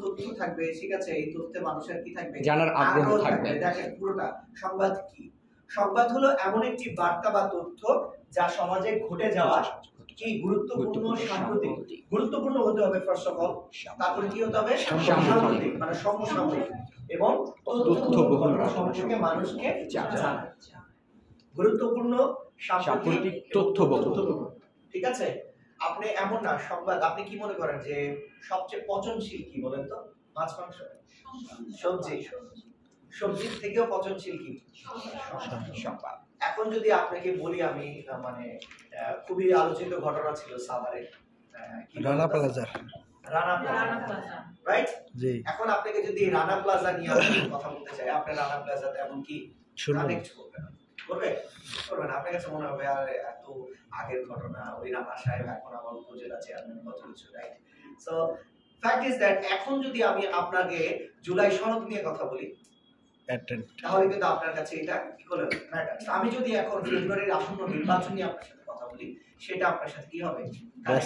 তথ্য থাকবে, ঠিক আছে, এই তথ্যে মানুষের কি থাকবে, জানার আগ্রহ থাকবে। দেখেন পুরোটা সংবাদ কি? সংবাদ হলো এমন একটি বার্তা বা তথ্য যা সমাজে ঘটে যাওয়া কি গুরুত্বপূর্ণ, সাম্প্রতিক, গুরুত্বপূর্ণ হতে হবে ফার্স্ট অফ অল, তারপরে কি হতে হবে, সাম্প্রতিক মানে সমসাময়িক, এবং তথ্যবহুল সম্পর্কে মানুষকে জানায়। গুরুত্বপূর্ণ, সাম্প্রতিক, তথ্যবহুল, ঠিক আছে। আপনি এমন না সংবাদ, আপনি কি মনে করেন যে সবচেয়ে পচনশীল কি বলেন তো? মাছ, মাংস, সবজি? সবজির থেকেও পচনশীল কি সংবাদ। এখন যদি আপনাকে বলি আমি, মানে খুবই আলোচিত ঘটনা ছিল সাভারে, রানা প্লাজা, রাইট? জি। এখন আপনাকে যদি রানা প্লাজা নিয়ে কথা বলতে চাই, আপনি রানা প্লাজাতে এমন কি কানেক্ট করবেন? করবেন আপনার কাছে মনে হবে আর এত আগের ঘটনা, ওই রানা সাহেব এখন আমার উপজেলা চেয়ারম্যান, কত কিছু, right? So fact is that এখন যদি আমি আপনাকে জুলাই সনদ নিয়ে কথা বলি, তাহলে কিন্তু আপনার কাছে এটা কি করে ম্যাটার। আমি যদি এখন ফেব্রুয়ারির আসন্ন নির্বাচন নিয়ে আপনার সাথে কথা বলি, সেটা আপনার সাথে কি হবে,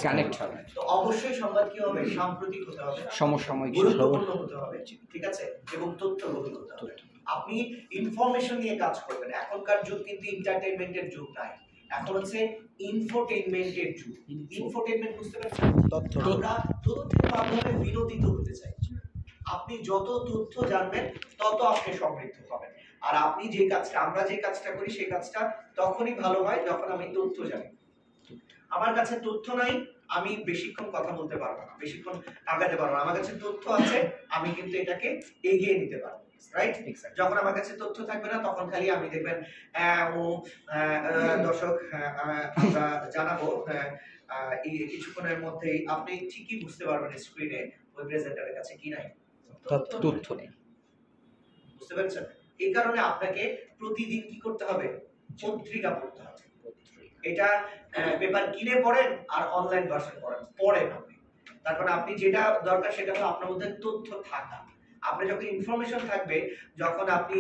কানেক্ট হবে। তো অবশ্যই সংবাদ কি হবে, সাম্প্রতিক হতে হবে, সমসাময়িক, গুরুত্বপূর্ণ হতে হবে, ঠিক আছে, এবং তথ্যবহুল হতে হবে। আপনি ইনফরমেশন নিয়ে কাজ করবেন। এখনকার যুগ কিন্তু এন্টারটেইনমেন্টের যুগ নাই, এখন হচ্ছে ইনফোটেইনমেন্টের যুগ। ইনফোটেইনমেন্ট বুঝতে পারছেন? আমরা তথ্যের মাধ্যমে বিনোদিত হতে চাই। আপনি যত তথ্য জানবেন তত আপনি সমৃদ্ধ হবেন। আর আপনি যে কাজটা, আমরা যে কাজটা করি সেই কাজটা তখনই ভালো হয় যখন আমি তথ্য জানি। আমার কাছে তথ্য নাই, আমি বেশিক্ষণ কথা বলতে পারবো না, বেশিক্ষণ আগাতে পারবো না। আমার কাছে তথ্য আছে, আমি কিন্তু এটাকে এগিয়ে নিতে পারবো, রাইট? যখন আমার কাছে তথ্য থাকবে না, তখন খালি আমি দেখবেন দর্শক আমরা জানাবো এই কিছুক্ষণের মধ্যেই, আপনি ঠিকই বুঝতে পারবেন স্ক্রিনে ওই প্রেজেন্টারের কাছে কি নাই, তথ্য নেই। বুঝতে পারছেন? এই কারণে আপনাকে প্রতিদিন কি করতে হবে, পত্রিকা পড়তে হবে। এটা পেপার কিনে পড়েন আর অনলাইন ভার্সন পড়েন আপনি। তারপর আপনি যেটা দরকার সেটা হলো আপনার মধ্যে তথ্য থাকা। আপনি যখন ইনফরমেশন থাকবে, যখন আপনি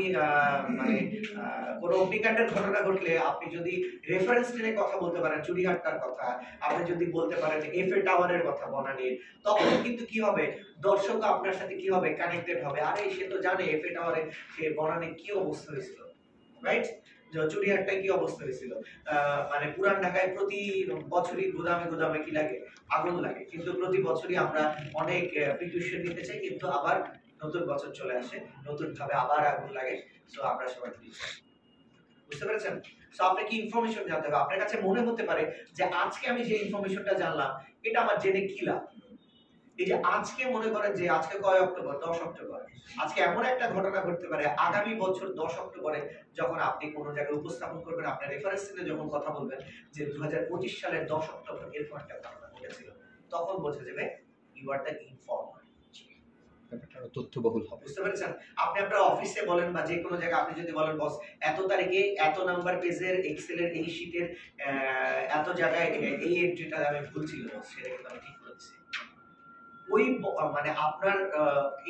মানে কোনো অগ্নিকাণ্ডের ঘটনা ঘটলে আপনি যদি রেফারেন্স টেনে কথা বলতে পারেন, চুরিহাট্টার কথা, আপনি যদি বলতে পারেন এফএ টাওয়ারের কথা, বনানীর, তখন কিন্তু কি হবে, দর্শক আপনার সাথে কি হবে, কানেক্টেড হবে। আরে সে তো জানে এফএ টাওয়ারে সে বনানীর কি অবস্থা হয়েছিল, রাইট? চুরিহাট্টায় কি অবস্থা হয়েছিল, মানে পুরান ঢাকায় প্রতি বছরই গুদামে গুদামে কি লাগে, আগুন লাগে। কিন্তু প্রতি বছরই আমরা অনেক প্রিকশন নিতে চাই, কিন্তু আবার নতুন বছর চলে আসে, নতুন ভাবে আবার আগুন লাগে। সো আমরা সবাই বুঝতে পেরেছেন? সো আপনাকে ইনফরমেশন জানতে হবে। আপনার কাছে মনে হতে পারে যে আজকে আমি যে ইনফরমেশনটা জানলাম এটা আমার জেনে কি লাভ। এই যে আজকে মনে করেন যে আজকে কয় অক্টোবর, 10 অক্টোবর, আজকে এমন একটা ঘটনা ঘটতে পারে আগামী বছর 10 অক্টোবরে যখন আপনি কোনো জায়গায় উপস্থাপন করবেন, আপনার রেফারেন্স নিয়ে যখন কথা বলবেন যে 2025 সালের 10 অক্টোবর এরকম একটা ঘটনা ঘটেছিল, তখন বোঝা যাবে ইউ আর দ্য ইনফর্মার, তথ্যবহুল হবে। বুঝতে পেরেছেন? আপনি আপনার অফিসে বলেন বা যে কোনো জায়গায় আপনি যদি বলেন বস এত তারিখে এত নাম্বার পেজের এক্সেলের এই শীটের এত জায়গায় এই এন্ট্রিটা আমি ভুল ছিল বস, সেটা কিন্তু আমি ঠিক করেছি, ওই মানে আপনার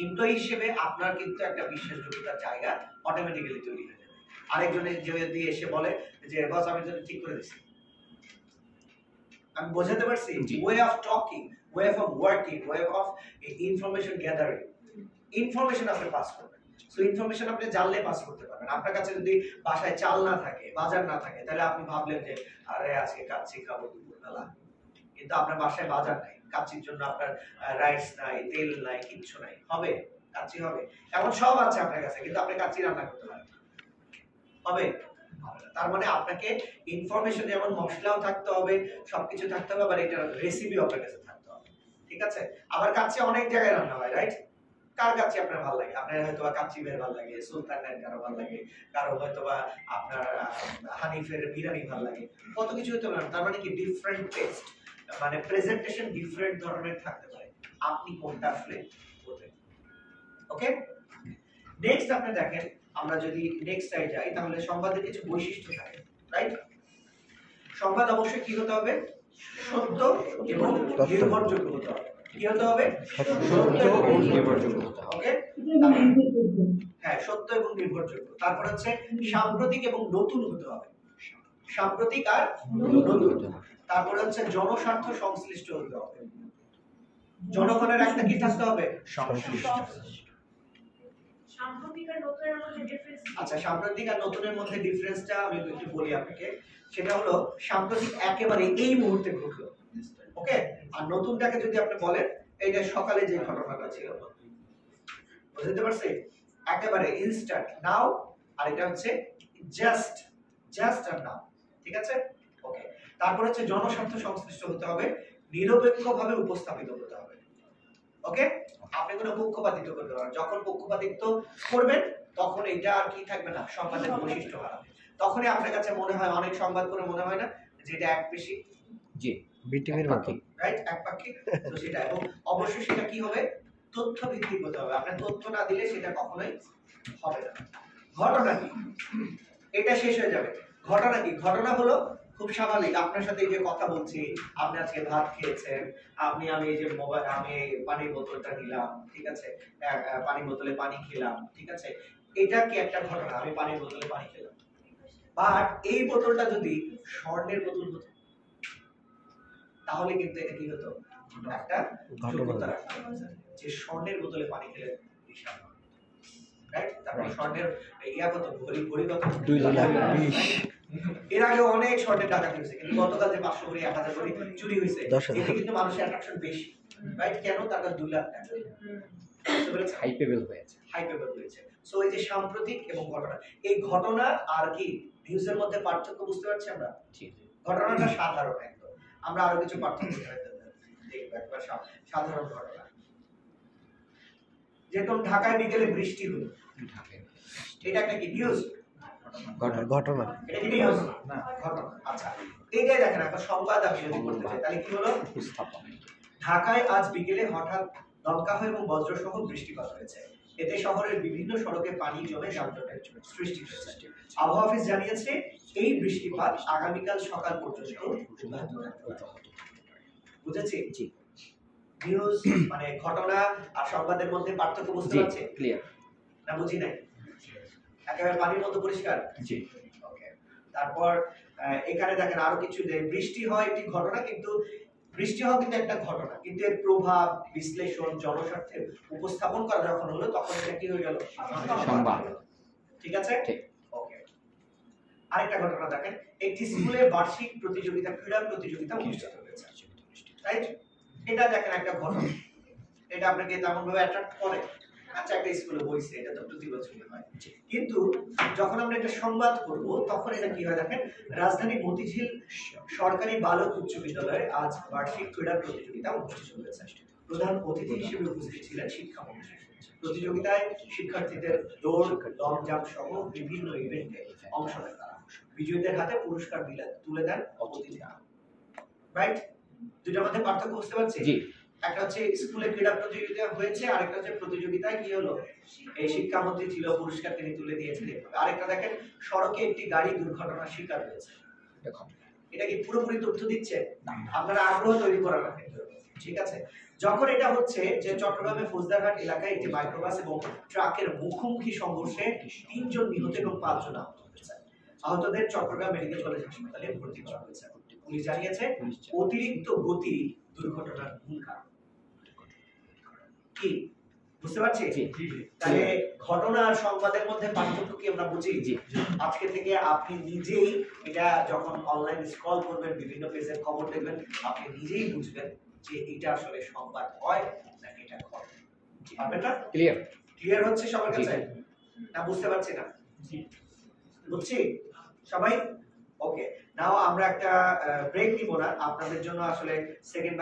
এমপ্লয়ি হিসেবে আপনার কিন্তু একটা বিশ্বাসযোগ্যতার জায়গা অটোমেটিক্যালি তৈরি হয়ে যাবে। আরেকজনের যদি এসে বলে যে বস আমি তো ঠিক করে দিছি, আমি বোঝাতে পারছি? Way of talking, way of working, way of information gathering, information আপনি পাস করবেন। সো ইনফরমেশন আপনি জানলে পাস করতে পারবেন। আপনার কাছে যদি বাসায় চাল না থাকে, বাজার না থাকে, তাহলে আপনি ভাবলেন যে আরে আজকে কাচ্চি খাবো দুপুরবেলা, কিন্তু আপনার বাসায় বাজার নাই, কাচ্চির জন্য আপনার রাইস নাই, তেল নাই, কিচ্ছু নাই, হবে কাচ্চি হবে? এমন সব আছে আপনার কাছে, কিন্তু আপনি কাচ্চি রান্না করতে পারেন, হবে? তার মানে আপনাকে ইনফরমেশন, যেমন মশলাও থাকতে হবে, সবকিছু থাকতে হবে, আবার এটার রেসিপি আপনার কাছে থাকতে হবে, ঠিক আছে? আবার কাচ্চি অনেক জায়গায় রান্না হয়, রাইট? কার কাচ্চি আপনার ভালো লাগে? আপনার হয়তো বা কাচ্চি বের ভালো লাগে, সুলতানের কারো ভালো লাগে, কারো হয়তো বা আপনার হানিফের বিরিয়ানি ভালো লাগে, কত কিছু হতে পারে। তার মানে কি ডিফারেন্ট টেস্ট, মানে প্রেজেন্টেশন ডিফারেন্ট ধরনের থাকতে পারে, আপনি কোনটা আসলে করবেন। ওকে, নেক্সট আপনি দেখেন, আমরা যদি নেক্সট সাইডে যাই তাহলে সংবাদের কিছু বৈশিষ্ট্য থাকে, রাইট? সংবাদ অবশ্যই কি হতে হবে, সত্য এবং নির্ভরযোগ্য হতে হবে। কি হতে হবে? সত্য এবং নির্ভরযোগ্য হতে হবে। ওকে, হ্যাঁ, সত্য এবং নির্ভরযোগ্য। তারপর হচ্ছে সাম্প্রতিক এবং নতুন হতে হবে, সাম্প্রতিক আর নতুন। তারপরে হচ্ছে জনস্বার্থ সংশ্লিষ্ট হতে হবে, জনগণের একটা কি থাকতে হবে? সাম্প্রতিক আর নতুনের মধ্যে ডিফারেন্স আচ্ছা, সাম্প্রতিক আর নতুনের মধ্যে ডিফারেন্সটা আমি একটু বলি আপনাকে। সেটা হলো সাম্প্রতিক একেবারে এই মুহূর্তে ঘটলো, ওকে। আর নতুনটাকে যদি আপনি বলেন, এইটা সকালে যে ঘটনাটা ছিল, বুঝতে পারছি, একেবারে ইনস্ট্যান্ট নাও। আর এটা হচ্ছে জাস্ট আর নাও, ঠিক আছে, ওকে। তারপর হচ্ছে জনস্বার্থ সংশ্লিষ্ট হতে হবে, নিরপেক্ষভাবে উপস্থাপিত হতে হবে, ওকে। আপনি কোনো পক্ষপাতিত্ব করতে পারবেন, যখন পক্ষপাতিত্ব করবেন তখন এটা আর কি থাকবে না, সংবাদের বৈশিষ্ট্য হারাবে। তখনই আপনার কাছে মনে হয়, অনেক সংবাদ করে মনে হয় না যে এটা একপেশী, জি, বিটিভির মতো, রাইট, একপাক্ষিক। তো সেটা, এবং অবশ্যই সেটা কি হবে, তথ্য ভিত্তিক হতে হবে। আপনার তথ্য না দিলে সেটা কখনোই হবে না। ঘটনা কি, এটা শেষ হয়ে যাবে। ঘটনা কি? ঘটনা হলো খুব স্বাভাবিক, আপনার সাথে এই যে কথা বলছি, আপনি আজকে ভাত খেয়েছেন, আমি এই যে মোবাইল, আমি পানির বোতলটা নিলাম, ঠিক আছে, পানির বোতলে পানি খেলাম, ঠিক আছে, এটা কি একটা ঘটনা? আমি পানির বোতলে পানি খেলাম। বাট এই বোতলটা যদি স্বর্ণের বোতল হতো, তাহলে কিন্তু এটা কি হতো, একটা যোগ্যতা রাখা হতো যে স্বর্ণের বোতলে পানি খেলে বিশাল, রাইট। তারপর স্বর্ণের ইয়া কত, ভরি কত, 2,20,000 এর আগে অনেক স্বর্ণের টাকা হয়েছে, কিন্তু গতকাল যে 500 ভরি 1000 ভরি চুরি হয়েছে, 10,000 এতে কিন্তু মানুষের অ্যাট্রাকশন বেশি, রাইট। কেন? তার 2 লাখ টাকা হাইপেবল হয়েছে। হাইপেবল হয়েছে। সো এই যে সাম্প্রতিক এবং ঘটনা, এই ঘটনা আর কি নিউজের মধ্যে পার্থক্য বুঝতে পারছি আমরা। জি, ঘটনাটা সাধারণ একদম, আমরা আরো কিছু পার্থক্য দেখব একবার। সাধারণ ঘটনা, যেরকম ঢাকায় বিকেলে বৃষ্টি হলো, ঢাকায় এটা একটা কি নিউজ? ঘটনা। এটা কি নিউজ না ঘটনা? আচ্ছা, এইটাই দেখেন একটা সংবাদ আমি যদি করতে চাই, তাহলে কি হলো? উপস্থাপন। ঢাকায় আজ বিকেলে হঠাৎ দমকা এবং বজ্রসহ বৃষ্টিপাত হয়েছে। এতে শহরের বিভিন্ন সড়কে পানি জমে যানজটের সৃষ্টি হয়েছে। আবহাওয়া অফিস জানিয়েছে এই বৃষ্টিপাত আগামীকাল সকাল পর্যন্ত অব্যাহত থাকবে। বুঝেছি? জি, নিউজ মানে ঘটনা আর সংবাদের মধ্যে পার্থক্য বুঝতে জি, পারছে ক্লিয়ার। না? বুঝি নাই, একেবারে পানির মতো পরিষ্কার। জি, ওকে। তারপর এখানে দেখেন আরো কিছু, যে বৃষ্টি হয় একটি ঘটনা, কিন্তু বৃষ্টি হওয়া কিন্তু একটা ঘটনা, কিন্তু এর প্রভাব বিশ্লেষণ জনস্বার্থে উপস্থাপন করা যখন হলো, তখন এটা কি হয়ে গেল, সংবাদ। ঠিক আছে, ঠিক। ওকে। আরেকটা ঘটনা দেখেন, একটি স্কুলে বার্ষিক প্রতিযোগিতা, ক্রীড়া প্রতিযোগিতা অনুষ্ঠিত হয়েছে, রাইট। এটা দেখেন একটা ঘটনা, এটা আপনাকে তেমন ভাবে অ্যাট্রাক্ট করে। আচ্ছা, একটা স্কুলে বইছে, এটা তো প্রতি বছরই হয়, কিন্তু যখন আমরা একটা সংবাদ করব তখন এটা কি হয় দেখেন, রাজধানী মতিঝিল সরকারি বালক উচ্চ বিদ্যালয়ে আজ বার্ষিক ক্রীড়া প্রতিযোগিতা অনুষ্ঠিত হয়েছে। প্রধান অতিথি হিসেবে উপস্থিত ছিলেন শিক্ষামন্ত্রী। প্রতিযোগিতায় শিক্ষার্থীদের দৌড়, লং জাম্প সহ বিভিন্ন ইভেন্টে অংশ নেন তারা। বিজয়ীদের হাতে পুরস্কার তুলে দেন অতিথিরা, রাইট। দুইটার মধ্যে পার্থক্য বুঝতে পারছি? জি, একটা হচ্ছে স্কুলে ক্রীড়া প্রতিযোগিতা হয়েছে, আরেকটা হচ্ছে প্রতিযোগিতায় কি হলো, এই শিক্ষামন্ত্রী ছিল, পুরস্কার তিনি তুলে দিয়েছিলেন। আরেকটা দেখেন, সড়কে একটি গাড়ি দুর্ঘটনার শিকার হয়েছে। দেখো, এটা কি পুরোপুরি তথ্য দিচ্ছে? আপনারা আগ্রহ তৈরি করার ক্ষেত্রে, ঠিক আছে। যখন এটা হচ্ছে যে চট্টগ্রামে ফৌজদারহাট এলাকায় একটি মাইক্রোবাস এবং ট্রাকের মুখোমুখি সংঘর্ষে 3 জন নিহত এবং 5 জন আহত হয়েছে। আহতদের চট্টগ্রাম মেডিকেল কলেজ হাসপাতালে ভর্তি করা হয়েছে। পুলিশ জানিয়েছে অতিরিক্ত গতি দুর্ঘটনার মূল কারণ। কি বুঝতে পারছি? তাহলে ঘটনা আর সংবাদের মধ্যে পার্থক্য কি আমরা বুঝি? জি। আজকে থেকে আপনি নিজেই এটা যখন অনলাইন স্ক্রল করবেন, বিভিন্ন পেজের খবর দেখবেন, আপনি নিজেই বুঝবেন যে এটা আসলে সংবাদ হয় নাকি এটা ঘটনা। পারবেন না? ক্লিয়ার। ক্লিয়ার হচ্ছে সবার কাছে? জি। না বুঝতে পারছি না? বুঝছি সবাই? ওকে। নাও আমরা একটা ব্রেক নিব না, আপনাদের জন্য আসলে সেকেন্ড